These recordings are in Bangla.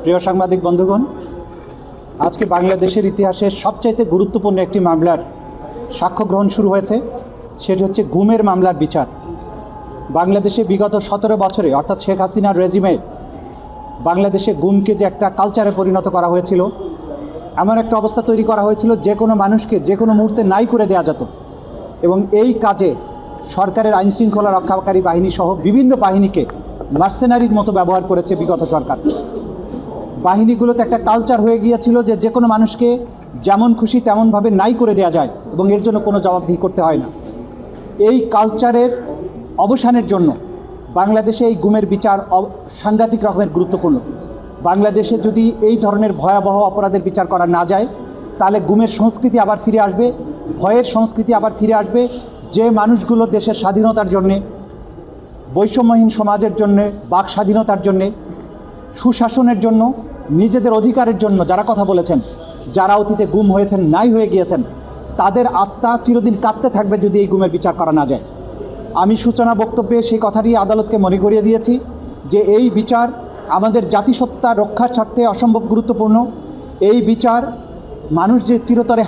প্রিয় সাংবাদিক বন্ধুগণ, আজকে বাংলাদেশের ইতিহাসে সবচাইতে গুরুত্বপূর্ণ একটি মামলার সাক্ষ্য গ্রহণ শুরু হয়েছে। সেটি হচ্ছে গুমের মামলার বিচার। বাংলাদেশে বিগত 17 বছরে অর্থাৎ শেখ হাসিনার রেজিমে বাংলাদেশে গুমকে যে একটা কালচারে পরিণত করা হয়েছিল, এমন একটা অবস্থা তৈরি করা হয়েছিল যে কোনো মানুষকে যে কোনো মুহূর্তে নাই করে দেওয়া যেত। এবং এই কাজে সরকারের আইনশৃঙ্খলা রক্ষাকারী বাহিনী সহ বিভিন্ন বাহিনীকে মার্সেনারির মতো ব্যবহার করেছে বিগত সরকার। বাহিনীগুলোতে একটা কালচার হয়ে গিয়েছিল যে যে কোনো মানুষকে যেমন খুশি তেমনভাবে নাই করে দেওয়া যায় এবং এর জন্য কোনো জবাবদিহি করতে হয় না। এই কালচারের অবসানের জন্য বাংলাদেশে এই গুমের বিচার সাংঘাতিক রকমের গুরুত্বপূর্ণ। বাংলাদেশে যদি এই ধরনের ভয়াবহ অপরাধের বিচার করা না যায়, তাহলে গুমের সংস্কৃতি আবার ফিরে আসবে, ভয়ের সংস্কৃতি আবার ফিরে আসবে। যে মানুষগুলো দেশের স্বাধীনতার জন্যে, বৈষম্যহীন সমাজের জন্যে, বাক স্বাধীনতার জন্যে, সুশাসনের জন্য, নিজেদের অধিকারের জন্য যারা কথা বলেছেন, যারা অতীতে গুম হয়েছেন, নাই হয়ে গিয়েছেন, তাদের আত্মা চিরদিন কাঁদতে থাকবে যদি এই গুমের বিচার করা না যায়। আমি সূচনা বক্তব্যে সেই কথাটি আদালতকে মনে করিয়ে দিয়েছি যে এই বিচার আমাদের জাতিসত্তা রক্ষার স্বার্থে অসম্ভব গুরুত্বপূর্ণ। এই বিচার মানুষ যে চিরতরে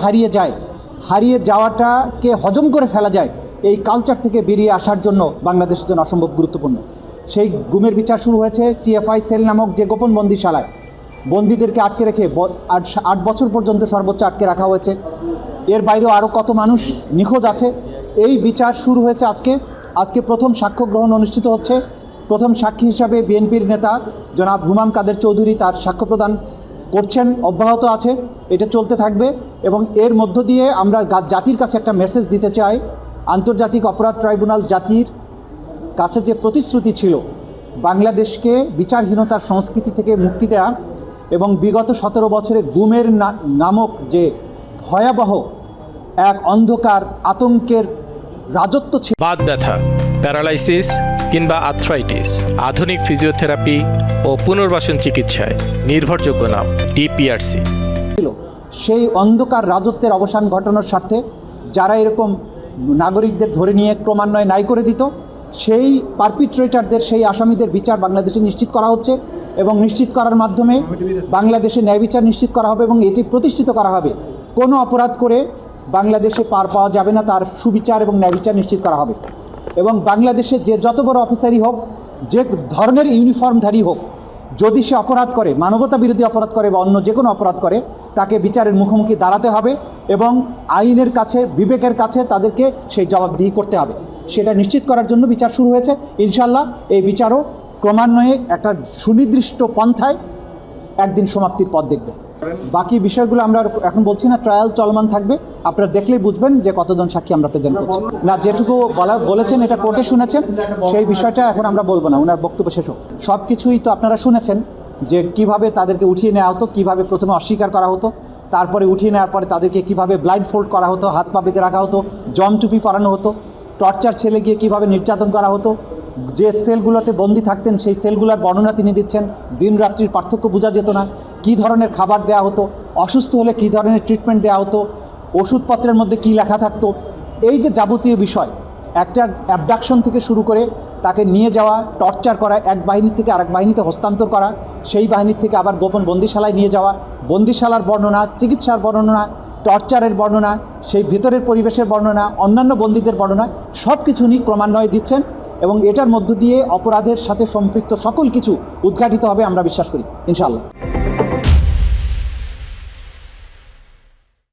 হারিয়ে যাওয়াটাকে হজম করে ফেলা যায়, এই কালচার থেকে বেরিয়ে আসার জন্য বাংলাদেশের জন্য অসম্ভব গুরুত্বপূর্ণ। সেই গুমের বিচার শুরু হয়েছে টিএফআই সেল নামক যে গোপন বন্দিশালায়। বন্দীদেরকে আটকে রেখে 8 বছর পর্যন্ত সর্বোচ্চ আটকে রাখা হয়েছে। এর বাইরেও আরও কত মানুষ নিখোঁজ আছে। এই বিচার শুরু হয়েছে আজকে প্রথম সাক্ষ্য গ্রহণ অনুষ্ঠিত হচ্ছে। প্রথম সাক্ষী হিসাবে বিএনপির নেতা জনাব হুমাম কাদের চৌধুরী তার সাক্ষ্য প্রদান করছেন, অব্যাহত আছে, এটা চলতে থাকবে। এবং এর মধ্য দিয়ে আমরা জাতির কাছে একটা মেসেজ দিতে চাই। আন্তর্জাতিক অপরাধ ট্রাইব্যুনাল জাতির কাছে যে প্রতিশ্রুতি ছিল বাংলাদেশকে বিচারহীনতার সংস্কৃতি থেকে মুক্তি দেয়া এবং বিগত 17 বছরে গুমের নামক যে ভয়াবহ এক অন্ধকার আতঙ্কের রাজত্ব ছিল, বাত ব্যথা, প্যারালাইসিস কিংবা আর্থ্রাইটিস, আধুনিক ফিজিওথেরাপি ও পুনর্বাসন চিকিৎসায় নির্ভরযোগ্য নাম ডিপিআরসি ছিল, সেই অন্ধকার রাজত্বের অবসান ঘটানোর স্বার্থে যারা এরকম নাগরিকদের ধরে নিয়ে ক্রমান্বয়ে নাই করে দিত, সেই পারপিট্রেটারদের, সেই আসামিদের বিচার বাংলাদেশে নিশ্চিত করা হচ্ছে। এবং নিশ্চিত করার মাধ্যমে বাংলাদেশে ন্যায় বিচার নিশ্চিত করা হবে এবং এটি প্রতিষ্ঠিত করা হবে। কোনো অপরাধ করে বাংলাদেশে পার পাওয়া যাবে না, তার সুবিচার এবং ন্যায় বিচার নিশ্চিত করা হবে। এবং বাংলাদেশে যে যত বড় অফিসারই হোক, যে ধরনের ইউনিফর্মধারী হোক, যদি সে অপরাধ করে, মানবতা বিরোধী অপরাধ করে বা অন্য যে কোনো অপরাধ করে, তাকে বিচারের মুখোমুখি দাঁড়াতে হবে এবং আইনের কাছে, বিবেকের কাছে তাদেরকে সেই জবাবদিহি করতে হবে। সেটা নিশ্চিত করার জন্য বিচার শুরু হয়েছে। ইনশাআল্লাহ এই বিচারও ক্রমান্বয়ে একটা সুনির্দিষ্ট পন্থায় একদিন সমাপ্তির পথ দেখবে। বাকি বিষয়গুলো আমরা এখন বলছি না, ট্রায়াল চলমান থাকবে। আপনারা দেখলেই বুঝবেন যে কতজন সাক্ষী আমরা প্রেজেন্ট করছি। না, যেটুকু বলেছেন এটা কোর্টে শুনেছেন, সেই বিষয়টা এখন আমরা বলবো না, ওনার বক্তব্য শেষ হোক। সব কিছুই তো আপনারা শুনেছেন যে কিভাবে তাদেরকে উঠিয়ে নেওয়া হতো, কিভাবে প্রথমে অস্বীকার করা হতো, তারপরে উঠিয়ে নেওয়ার পরে তাদেরকে কিভাবে ব্লাইন্ড ফোল্ড করা হতো, হাত পা বেঁধে রাখা হতো, জম টুপি পরানো হতো, টর্চার সেলে গিয়ে কিভাবে নির্যাতন করা হতো। যে সেলগুলোতে বন্দি থাকতেন সেই সেলগুলোর বর্ণনা তিনি দিচ্ছেন। দিন রাত্রির পার্থক্য বোঝা যেত না। কী ধরনের খাবার দেওয়া হতো, অসুস্থ হলে কী ধরনের ট্রিটমেন্ট দেওয়া হতো, ওষুধপত্রের মধ্যে কী লেখা থাকতো, এই যে যাবতীয় বিষয়, একটা অ্যাবডাকশন থেকে শুরু করে তাকে নিয়ে যাওয়া, টর্চার করা, এক বাহিনী থেকে আরেক বাহিনীতে হস্তান্তর করা, সেই বাহিনীর থেকে আবার গোপন বন্দিশালায় নিয়ে যাওয়া, বন্দিশালার বর্ণনা, চিকিৎসার বর্ণনা, টর্চারের বর্ণনা, সেই ভেতরের পরিবেশের বর্ণনা, অন্যান্য বন্দীদের বর্ণনা, সব কিছু উনি ক্রমান্বয়ে দিচ্ছেন। এবং এটার মধ্য দিয়ে অপরাধের সাথে সম্পৃক্ত সকল কিছু উদ্ঘাটিত হবে আমরা বিশ্বাস করি ইনশাআল্লাহ।